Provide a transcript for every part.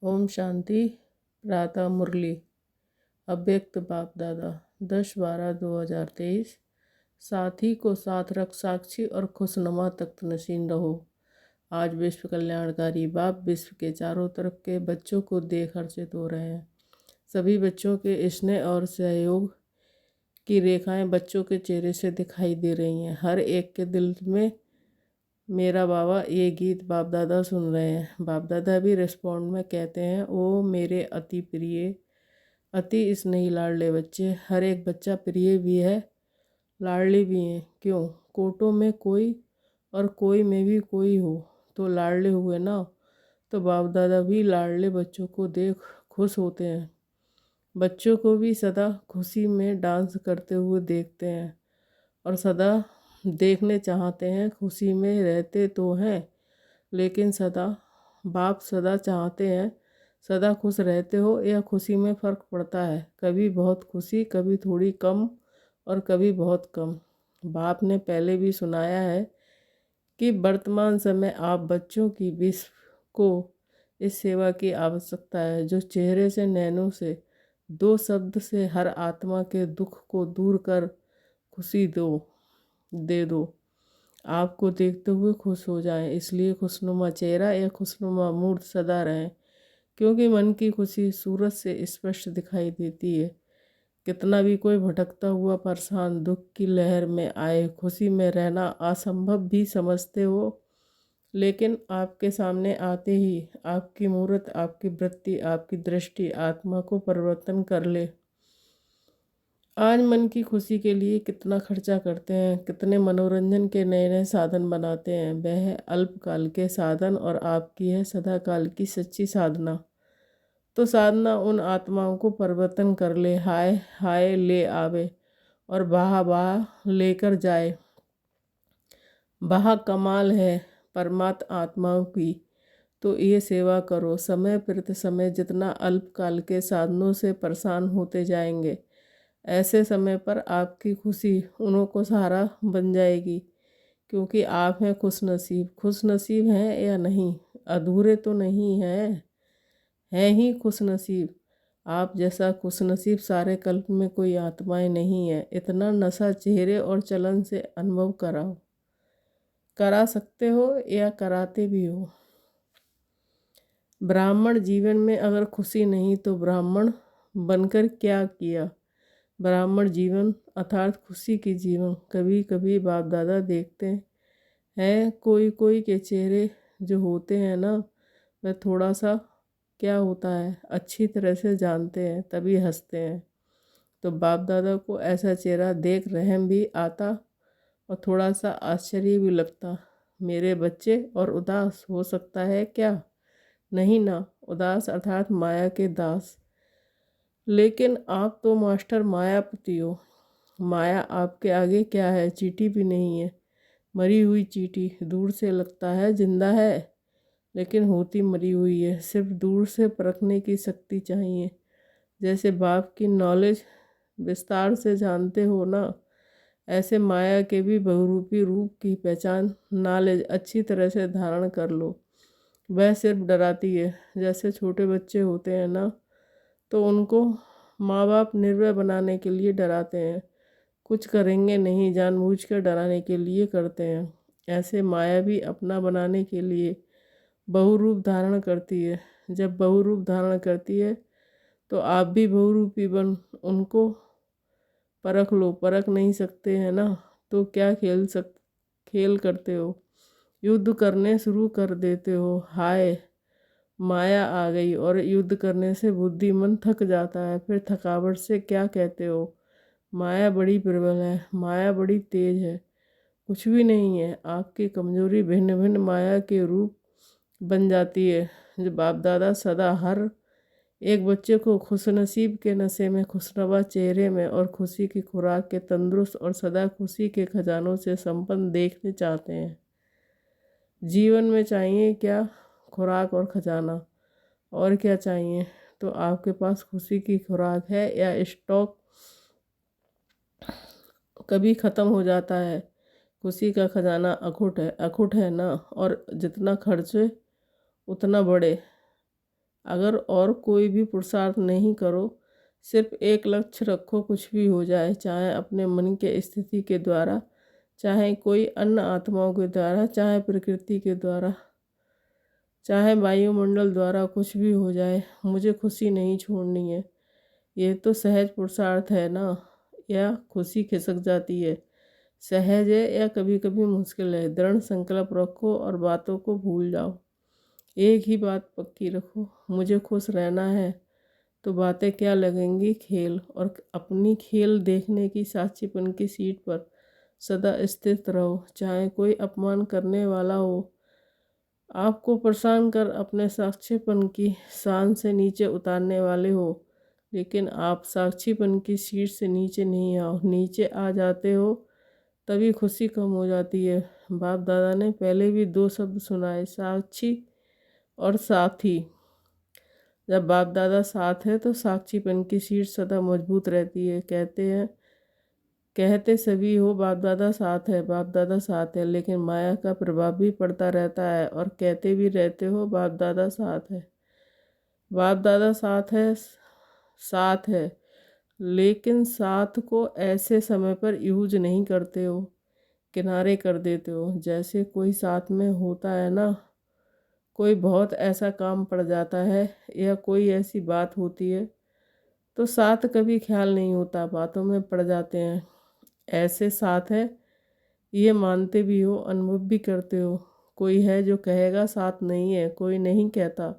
ओम शांति। प्रातः मुरली। अव्यक्त बाप दादा 10/12/2023। साथी को साथ रख साक्षी और खुशनुमा तख्त नशीन रहो। आज विश्व कल्याणकारी बाप विश्व के चारों तरफ के बच्चों को देख हर्षित हो रहे हैं। सभी बच्चों के स्नेह और सहयोग की रेखाएं बच्चों के चेहरे से दिखाई दे रही हैं। हर एक के दिल में मेरा बाबा ये गीत बाप दादा सुन रहे हैं। बाप दादा भी रिस्पॉन्ड में कहते हैं, ओ मेरे अति प्रिय अति स्नेही लाडले बच्चे। हर एक बच्चा प्रिय भी है, लाडले भी हैं। क्यों? कोटों में कोई और कोई में भी कोई हो तो लाडले हुए ना। तो बाप दादा भी लाडले बच्चों को देख खुश होते हैं। बच्चों को भी सदा खुशी में डांस करते हुए देखते हैं और सदा देखने चाहते हैं। खुशी में रहते तो हैं, लेकिन बाप सदा चाहते हैं सदा खुश रहते हो या खुशी में फ़र्क पड़ता है। कभी बहुत खुशी, कभी थोड़ी कम और कभी बहुत कम। बाप ने पहले भी सुनाया है कि वर्तमान समय आप बच्चों की विश्व को इस सेवा की आवश्यकता है, जो चेहरे से नैनों से दो शब्द से हर आत्मा के दुख को दूर कर खुशी दे दो। आपको देखते हुए खुश हो जाएं। इसलिए खुशनुमा चेहरा या खुशनुमा मूड सदा रहें, क्योंकि मन की खुशी सूरज से स्पष्ट दिखाई देती है। कितना भी कोई भटकता हुआ परेशान दुख की लहर में आए, खुशी में रहना असंभव भी समझते हो, लेकिन आपके सामने आते ही आपकी मूर्त, आपकी वृत्ति, आपकी दृष्टि आत्मा को परिवर्तन कर ले। आज मन की खुशी के लिए कितना खर्चा करते हैं, कितने मनोरंजन के नए नए साधन बनाते हैं। वह है अल्पकाल के साधन और आपकी है सदा काल की सच्ची साधना। तो साधना उन आत्माओं को परिवर्तन कर ले, हाय हाय ले आवे और बाह बाह लेकर जाए। बाह कमाल है परमात्म आत्माओं की। तो ये सेवा करो। समय प्रति समय जितना अल्पकाल के साधनों से परेशान होते जाएंगे, ऐसे समय पर आपकी खुशी उन्हों को सहारा बन जाएगी, क्योंकि आप हैं खुश नसीब। खुश नसीब हैं या नहीं? अधूरे तो नहीं हैं ही खुश नसीब। आप जैसा खुश नसीब सारे कल्प में कोई आत्माएं नहीं है। इतना नशा चेहरे और चलन से अनुभव करा सकते हो या कराते भी हो। ब्राह्मण जीवन में अगर खुशी नहीं तो ब्राह्मण बनकर क्या किया? ब्राह्मण जीवन अर्थात खुशी की जीवन। कभी कभी बाप दादा देखते हैं कोई कोई के चेहरे जो होते हैं ना, वह थोड़ा सा क्या होता है अच्छी तरह से जानते हैं, तभी हंसते हैं। तो बाप दादा को ऐसा चेहरा देख रहम भी आता और थोड़ा सा आश्चर्य भी लगता। मेरे बच्चे और उदास हो सकता है क्या? नहीं ना, उदास अर्थात माया के दास। लेकिन आप तो मास्टर मायापति हो। माया आपके आगे क्या है? चींटी भी नहीं है, मरी हुई चींटी। दूर से लगता है जिंदा है, लेकिन होती मरी हुई है। सिर्फ दूर से परखने की शक्ति चाहिए। जैसे बाप की नॉलेज विस्तार से जानते हो ना, ऐसे माया के भी बहुरूपी रूप की पहचान नॉलेज अच्छी तरह से धारण कर लो। वह सिर्फ डराती है। जैसे छोटे बच्चे होते हैं ना, तो उनको माँ बाप निर्भय बनाने के लिए डराते हैं। कुछ करेंगे नहीं, जानबूझकर डराने के लिए करते हैं। ऐसे माया भी अपना बनाने के लिए बहुरूप धारण करती है। जब बहुरूप धारण करती है तो आप भी बहुरूपी बन उनको परख लो। परख नहीं सकते हैं ना, तो क्या खेल करते हो? युद्ध करने शुरू कर देते हो। हाय माया आ गई और युद्ध करने से बुद्धि मन थक जाता है। फिर थकावट से क्या कहते हो? माया बड़ी प्रबल है, माया बड़ी तेज है। कुछ भी नहीं है। आपकी कमजोरी भिन्न भिन्न माया के रूप बन जाती है। जो बाप दादा सदा हर एक बच्चे को खुशनसीब के नशे में, खुशनवा चेहरे में और खुशी की खुराक के तंदुरुस्त और सदा खुशी के खजानों से संपन्न देखने चाहते हैं। जीवन में चाहिए क्या? खुराक और खजाना। और क्या चाहिए? तो आपके पास खुशी की खुराक है या स्टॉक कभी ख़त्म हो जाता है? खुशी का खजाना अखुट है ना, और जितना खर्चे उतना बढ़े। अगर और कोई भी पुरुषार्थ नहीं करो, सिर्फ एक लक्ष्य रखो, कुछ भी हो जाए, चाहे अपने मन के स्थिति के द्वारा, चाहे कोई अन्य आत्माओं के द्वारा, चाहे प्रकृति के द्वारा, चाहे वायुमंडल द्वारा, कुछ भी हो जाए, मुझे खुशी नहीं छोड़नी है। ये तो सहज पुरुषार्थ है ना। या खुशी खिसक जाती है, सहज है, या कभी कभी मुश्किल है। दृढ़ संकल्प रखो और बातों को भूल जाओ। एक ही बात पक्की रखो, मुझे खुश रहना है। तो बातें क्या लगेंगी, खेल। और अपनी खेल देखने की साक्षीपन की सीट पर सदा स्थित रहो, चाहे कोई अपमान करने वाला हो, आपको परेशान कर अपने साक्षीपन की शान से नीचे उतारने वाले हो। लेकिन आप साक्षीपन की सीट से नीचे नहीं आओ। नीचे आ जाते हो तभी खुशी कम हो जाती है। बाप दादा ने पहले भी दो शब्द सुनाए, साक्षी और साथी। जब बाप दादा साथ है तो साक्षीपन की सीट सदा मजबूत रहती है। कहते सभी हो बाप दादा साथ है, बाप दादा साथ है, लेकिन माया का प्रभाव भी पड़ता रहता है। और कहते भी रहते हो बाप दादा साथ है, बाप दादा साथ है, लेकिन साथ को ऐसे समय पर यूज नहीं करते हो, किनारे कर देते हो। जैसे कोई साथ में होता है ना, कोई बहुत ऐसा काम पड़ जाता है या कोई ऐसी बात होती है तो साथ कभी ख्याल नहीं होता, बातों में पड़ जाते हैं। ऐसे साथ है, ये मानते भी हो, अनुभव भी करते हो। कोई है जो कहेगा साथ नहीं है, कोई नहीं कहता।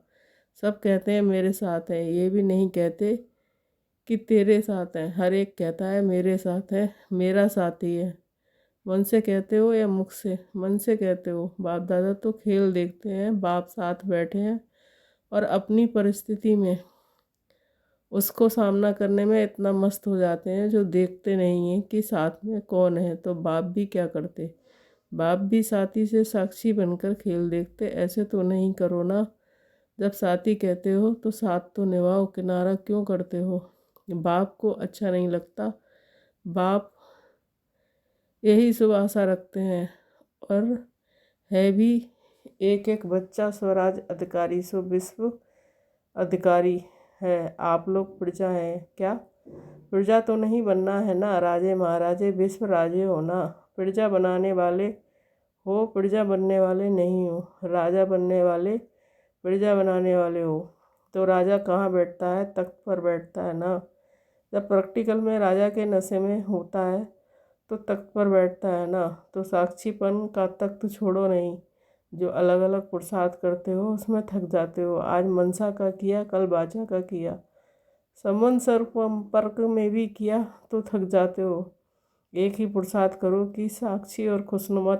सब कहते हैं मेरे साथ है, ये भी नहीं कहते कि तेरे साथ है। हर एक कहता है मेरे साथ है, मेरा साथी है। मन से कहते हो या मुख से? मन से कहते हो। बाप दादा तो खेल देखते हैं, बाप साथ बैठे हैं और अपनी परिस्थिति में उसको सामना करने में इतना मस्त हो जाते हैं जो देखते नहीं हैं कि साथ में कौन है। तो बाप भी क्या करते, बाप भी साथी से साक्षी बनकर खेल देखते। ऐसे तो नहीं करो ना। जब साथी कहते हो तो साथ तो निभाओ, किनारा क्यों करते हो? बाप को अच्छा नहीं लगता। बाप यही शुभ आशा रखते हैं। और है भी, एक एक बच्चा स्वराज अधिकारी, सो विश्व अधिकारी है। आप लोग प्रजा हैं क्या? प्रजा तो नहीं बनना है ना, राजे महाराजे विश्व राजे हो ना। प्रजा बनाने वाले हो, प्रजा बनने वाले नहीं हो। राजा बनने वाले प्रजा बनाने वाले हो। तो राजा कहाँ बैठता है? तख्त पर बैठता है ना। जब प्रैक्टिकल में राजा के नशे में होता है तो तख्त पर बैठता है ना। तो साक्षीपन का तख्त छोड़ो नहीं। जो अलग अलग पुरुषार्थ करते हो उसमें थक जाते हो। आज मनसा का किया, कल बाचा का किया, संबंध संपर्क में भी किया तो थक जाते हो। एक ही पुरुषार्थ करो कि साक्षी और खुशनुमा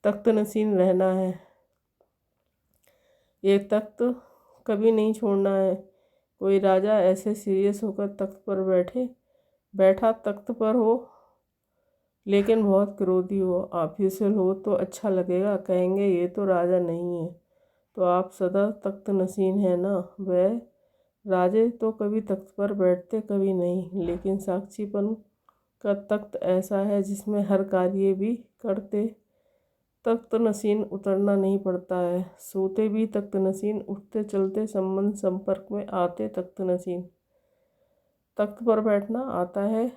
तख्त नसीन रहना है। ये तख्त कभी नहीं छोड़ना है। कोई राजा ऐसे सीरियस होकर तख्त पर बैठा तख्त पर हो, लेकिन बहुत क्रोधी हो, ऑफिशियल हो तो अच्छा लगेगा, कहेंगे ये तो राजा नहीं है। तो आप सदा तख्त नसीन है ना। वह राजे तो कभी तख्त पर बैठते कभी नहीं, लेकिन साक्षीपन का तख्त ऐसा है जिसमें हर कार्य भी करते तख्त नसीन उतरना नहीं पड़ता है। सोते भी तख्त नसीन, उठते चलते संबंध संपर्क में आते तख्त नसीन। तख्त पर बैठना आता है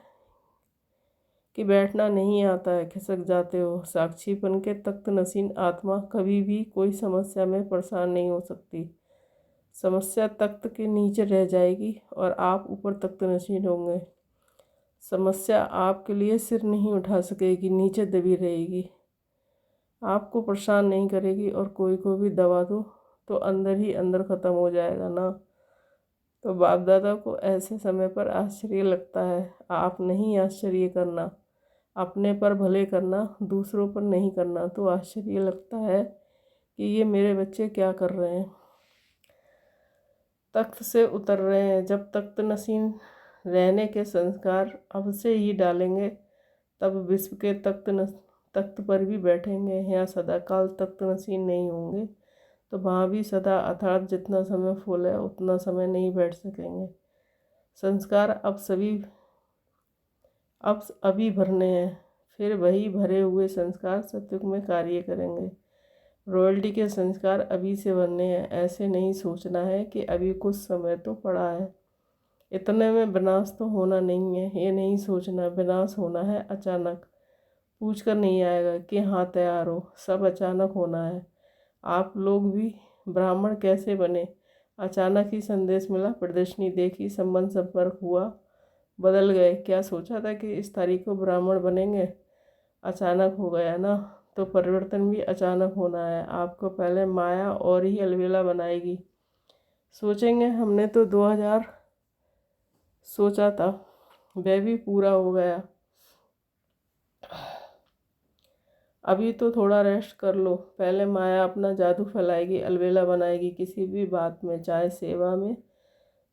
कि बैठना नहीं आता है, खिसक जाते हो। साक्षीपन के तख्त नसीन आत्मा कभी भी कोई समस्या में परेशान नहीं हो सकती। समस्या तख्त के नीचे रह जाएगी और आप ऊपर तख्त नसीन होंगे। समस्या आपके लिए सिर नहीं उठा सकेगी, नीचे दबी रहेगी, आपको परेशान नहीं करेगी। और कोई को भी दबा दो तो अंदर ही अंदर ख़त्म हो जाएगा ना। तो बाप दादा को ऐसे समय पर आश्चर्य लगता है। आप नहीं आश्चर्य करना, अपने पर भले करना, दूसरों पर नहीं करना। तो आश्चर्य लगता है कि ये मेरे बच्चे क्या कर रहे हैं, तख्त से उतर रहे हैं। जब तख्त नसीन रहने के संस्कार अब से ही डालेंगे तब विश्व के तख्त पर भी बैठेंगे। यहाँ सदाकाल तख्त नसीन नहीं होंगे तो वहाँ भी सदा अर्थात जितना समय फूल है उतना समय नहीं बैठ सकेंगे। संस्कार अब अभी भरने हैं, फिर वही भरे हुए संस्कार सतयुग में कार्य करेंगे। रॉयल्टी के संस्कार अभी से बनने हैं। ऐसे नहीं सोचना है कि अभी कुछ समय तो पड़ा है, इतने में विनाश तो होना नहीं है। ये नहीं सोचना विनाश होना है अचानक, पूछ कर नहीं आएगा कि हाँ तैयार हो, सब अचानक होना है। आप लोग भी ब्राह्मण कैसे बने? अचानक ही संदेश मिला, प्रदर्शनी देखी, संबंध संपर्क हुआ, बदल गए। क्या सोचा था कि इस तारीख को ब्राह्मण बनेंगे? अचानक हो गया ना, तो परिवर्तन भी अचानक होना है। आपको पहले माया और ही अलबेला बनाएगी। सोचेंगे हमने तो 2000 सोचा था, वह भी पूरा हो गया। अभी तो थोड़ा रेस्ट कर लो। पहले माया अपना जादू फैलाएगी, अलबेला बनाएगी किसी भी बात में, चाहे सेवा में,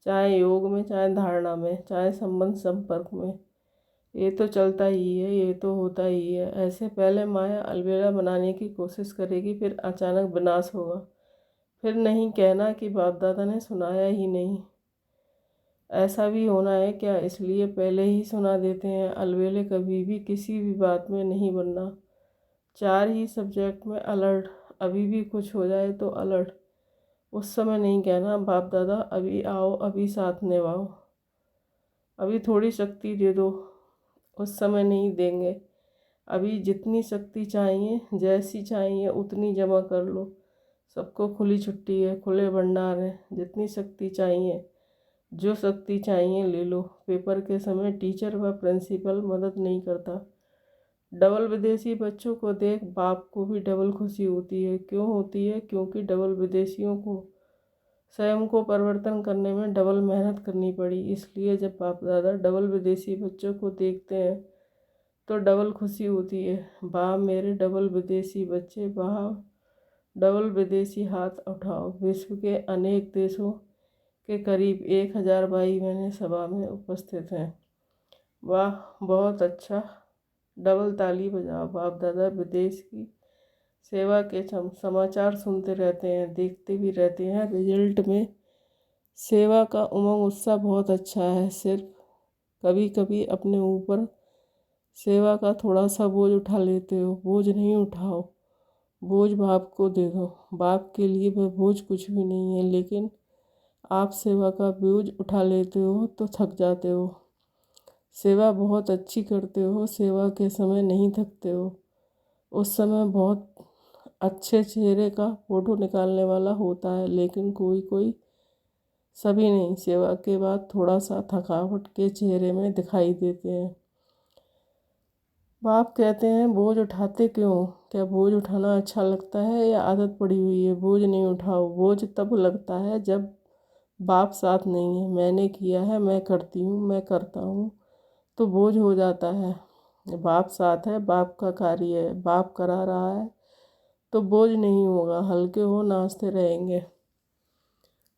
चाहे योग में, चाहे धारणा में, चाहे संबंध संपर्क में। ये तो चलता ही है, ये तो होता ही है। ऐसे पहले माया अलबेला बनाने की कोशिश करेगी, फिर अचानक विनाश होगा। फिर नहीं कहना कि बाप दादा ने सुनाया ही नहीं। ऐसा भी होना है क्या? इसलिए पहले ही सुना देते हैं। अलबेले कभी भी किसी भी बात में नहीं बनना। 4 ही सब्जेक्ट में अलर्ट। अभी भी कुछ हो जाए तो अलर्ट। उस समय नहीं कहना बाप दादा अभी आओ, अभी साथ निभाओ, अभी थोड़ी शक्ति दे दो। उस समय नहीं देंगे। अभी जितनी शक्ति चाहिए, जैसी चाहिए उतनी जमा कर लो। सबको खुली छुट्टी है, खुले भंडार है। जितनी शक्ति चाहिए, जो शक्ति चाहिए ले लो। पेपर के समय टीचर व प्रिंसिपल मदद नहीं करता। डबल विदेशी बच्चों को देख बाप को भी डबल खुशी होती है। क्यों होती है? क्योंकि डबल विदेशियों को स्वयं को परिवर्तन करने में डबल मेहनत करनी पड़ी। इसलिए जब बाप दादा डबल विदेशी बच्चों को देखते हैं तो डबल खुशी होती है। वाह मेरे डबल विदेशी बच्चे, वाह डबल विदेशी हाथ उठाओ। विश्व के अनेक देशों के करीब 1000 भाई बहनें सभा में उपस्थित हैं। वाह बहुत अच्छा, डबल ताली बजाओ। बाप दादा विदेश की सेवा के समाचार सुनते रहते हैं, देखते भी रहते हैं। रिजल्ट में सेवा का उमंग उत्साह बहुत अच्छा है। सिर्फ कभी कभी अपने ऊपर सेवा का थोड़ा सा बोझ उठा लेते हो। बोझ नहीं उठाओ, बोझ बाप को दे दो। बाप के लिए वह बोझ कुछ भी नहीं है, लेकिन आप सेवा का बोझ उठा लेते हो तो थक जाते हो। सेवा बहुत अच्छी करते हो, सेवा के समय नहीं थकते हो। उस समय बहुत अच्छे चेहरे का फ़ोटो निकालने वाला होता है, लेकिन कोई कोई, सभी नहीं, सेवा के बाद थोड़ा सा थकावट के चेहरे में दिखाई देते हैं। बाप कहते हैं बोझ उठाते क्यों? क्या बोझ उठाना अच्छा लगता है या आदत पड़ी हुई है? बोझ नहीं उठाओ। बोझ तब लगता है जब बाप साथ नहीं है। मैंने किया है, मैं करती हूँ, मैं करता हूँ, तो बोझ हो जाता है। बाप साथ है, बाप का कार्य है, बाप करा रहा है, तो बोझ नहीं होगा। हल्के हो, नाचते रहेंगे।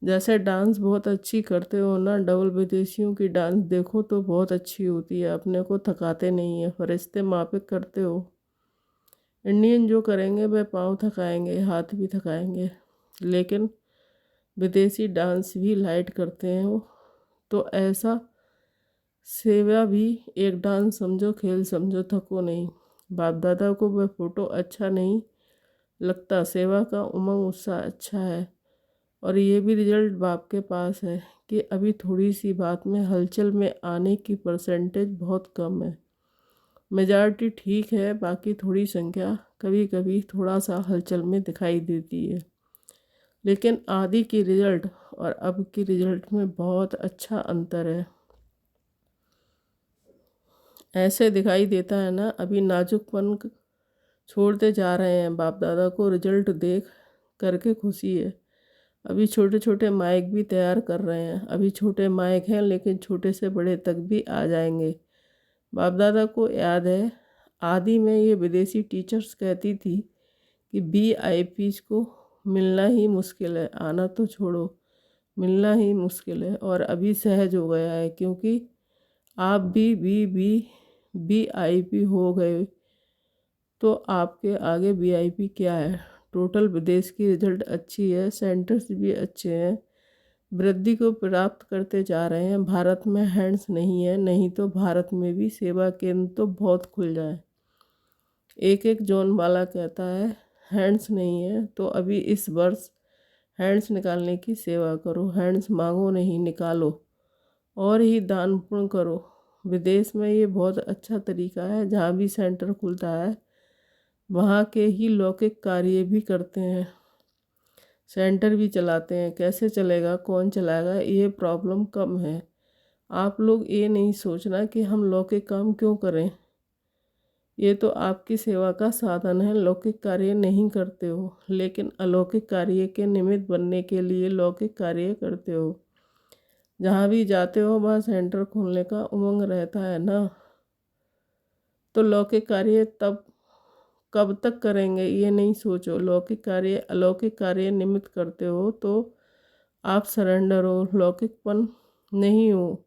जैसे डांस बहुत अच्छी करते हो ना, डबल विदेशियों की डांस देखो तो बहुत अच्छी होती है, अपने को थकाते नहीं है, फरिश्ते मापिक करते हो। इंडियन जो करेंगे वह पाँव थकाएंगे, हाथ भी थकाएंगे, लेकिन विदेशी डांस भी लाइट करते हैं वो। तो ऐसा सेवा भी एक डांस समझो, खेल समझो, थको नहीं। बाप दादा को वह फ़ोटो अच्छा नहीं लगता, सेवा का उमंग उत्साह अच्छा है। और ये भी रिजल्ट बाप के पास है कि अभी थोड़ी सी बात में हलचल में आने की परसेंटेज बहुत कम है। मेजॉरिटी ठीक है, बाकी थोड़ी संख्या कभी कभी थोड़ा सा हलचल में दिखाई देती है। लेकिन आदि की रिजल्ट और अब की रिजल्ट में बहुत अच्छा अंतर है। ऐसे दिखाई देता है ना, अभी नाजुकपन छोड़ते जा रहे हैं। बाप दादा को रिजल्ट देख करके खुशी है। अभी छोटे छोटे माइक भी तैयार कर रहे हैं। अभी छोटे माइक हैं, लेकिन छोटे से बड़े तक भी आ जाएंगे। बाप दादा को याद है, आदि में ये विदेशी टीचर्स कहती थी कि VIP को मिलना ही मुश्किल है, आना तो छोड़ो, मिलना ही मुश्किल है। और अभी सहज हो गया है, क्योंकि आप भी VIP हो गए, तो आपके आगे VIP क्या है। टोटल विदेश की रिजल्ट अच्छी है, सेंटर्स भी अच्छे हैं, वृद्धि को प्राप्त करते जा रहे हैं। भारत में हैंड्स नहीं है, नहीं तो भारत में भी सेवा केंद्र तो बहुत खुल जाए। एक एक जोन वाला कहता है हैंड्स नहीं है तो अभी इस वर्ष हैंड्स निकालने की सेवा करो। हैंड्स मांगो नहीं, निकालो और ही दान पुण्य करो। विदेश में ये बहुत अच्छा तरीका है, जहाँ भी सेंटर खुलता है वहाँ के ही लौकिक कार्य भी करते हैं, सेंटर भी चलाते हैं। कैसे चलेगा, कौन चलाएगा, ये प्रॉब्लम कम है। आप लोग ये नहीं सोचना कि हम लौकिक काम क्यों करें, ये तो आपकी सेवा का साधन है। लौकिक कार्य नहीं करते हो, लेकिन अलौकिक कार्य के निमित्त बनने के लिए लौकिक कार्य करते हो। जहाँ भी जाते हो वहाँ सेंटर खोलने का उमंग रहता है ना, तो लौकिक कार्य तब कब तक करेंगे ये नहीं सोचो। लौकिक कार्य अलौकिक कार्य निमित्त करते हो तो आप सरेंडर हो, लौकिकपन नहीं हो।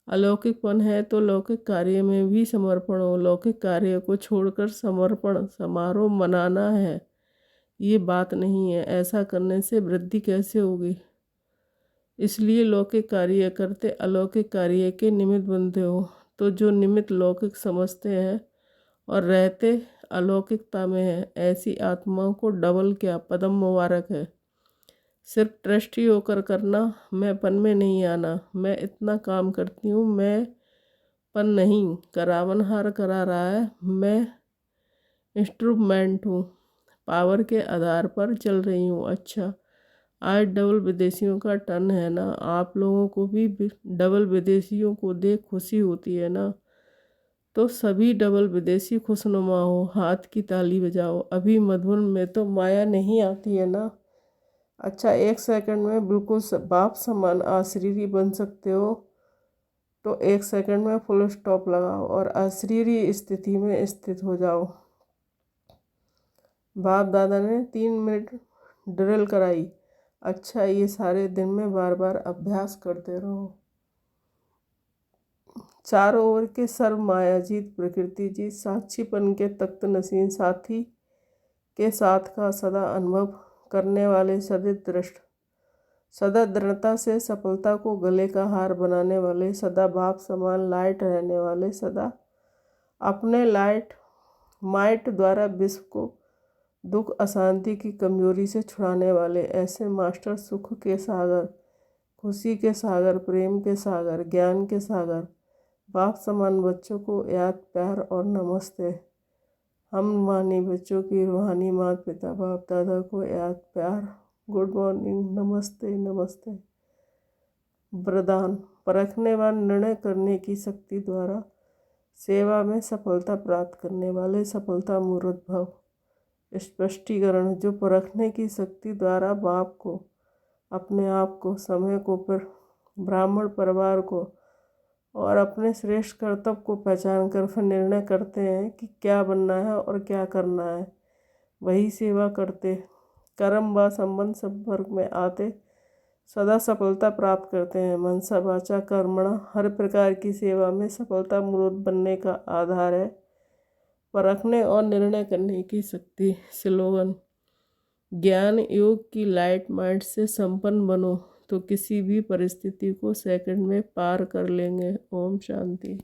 अलौकिकपन है तो लौकिक कार्य में भी समर्पण हो। लौकिक कार्य को छोड़कर समर्पण समारोह मनाना है, ये बात नहीं है। ऐसा करने से वृद्धि कैसे होगी। इसलिए लौकिक कार्य करते अलौकिक कार्य के निमित्त बनते हो। तो जो निमित्त लौकिक समझते हैं और रहते अलौकिकता में है, ऐसी आत्माओं को डबल क्या पदम मुबारक है। सिर्फ ट्रस्टी होकर करना, मैं पन में नहीं आना। मैं इतना काम करती हूँ, मैं पन नहीं करावनहार करा रहा है, मैं इंस्ट्रूमेंट हूँ, पावर के आधार पर चल रही हूँ। अच्छा, आज डबल विदेशियों का टर्न है ना, आप लोगों को भी डबल विदेशियों को देख खुशी होती है ना, तो सभी डबल विदेशी खुशनुमा हो, हाथ की ताली बजाओ। अभी मधुबन में तो माया नहीं आती है ना। अच्छा, 1 सेकंड में बिल्कुल बाप समान अशरीरी बन सकते हो, तो 1 सेकंड में फुल स्टॉप लगाओ और अशरीरी स्थिति में स्थित हो जाओ। बाप दादा ने 3 मिनट ड्रिल कराई। अच्छा, ये सारे दिन में बार बार अभ्यास करते रहो। चारों ओर के सर्व मायाजीत प्रकृति जी साक्षीपन के तख्त नसीन साथी के साथ का सदा अनुभव करने वाले सदिदृष्ट, सदा दृढ़ता से सफलता को गले का हार बनाने वाले, सदा बाप समान लाइट रहने वाले, सदा अपने लाइट माइट द्वारा विश्व को दुख अशांति की कमजोरी से छुड़ाने वाले, ऐसे मास्टर सुख के सागर, खुशी के सागर, प्रेम के सागर, ज्ञान के सागर, बाप समान बच्चों को याद प्यार और नमस्ते। हम मानी बच्चों की रूहानी माता पिता बाप दादा को याद प्यार, गुड मॉर्निंग, नमस्ते नमस्ते। वरदान, परखने व निर्णय करने की शक्ति द्वारा सेवा में सफलता प्राप्त करने वाले सफलता मूर्त भव। स्पष्टीकरण, जो परखने की शक्ति द्वारा बाप को, अपने आप को, समय को, फिर ब्राह्मण परिवार को और अपने श्रेष्ठ कर्तव्य को पहचान कर फिर निर्णय करते हैं कि क्या बनना है और क्या करना है, वही सेवा करते, कर्म व संबंध संपर्क में आते सदा सफलता प्राप्त करते हैं। मनसा वाचा कर्मणा, हर प्रकार की सेवा में सफलता मूर्त बनने का आधार है परखने और निर्णय करने की शक्ति। स्लोगन, ज्ञान योग की लाइट माइंड से संपन्न बनो तो किसी भी परिस्थिति को सेकंड में पार कर लेंगे। ओम शांति।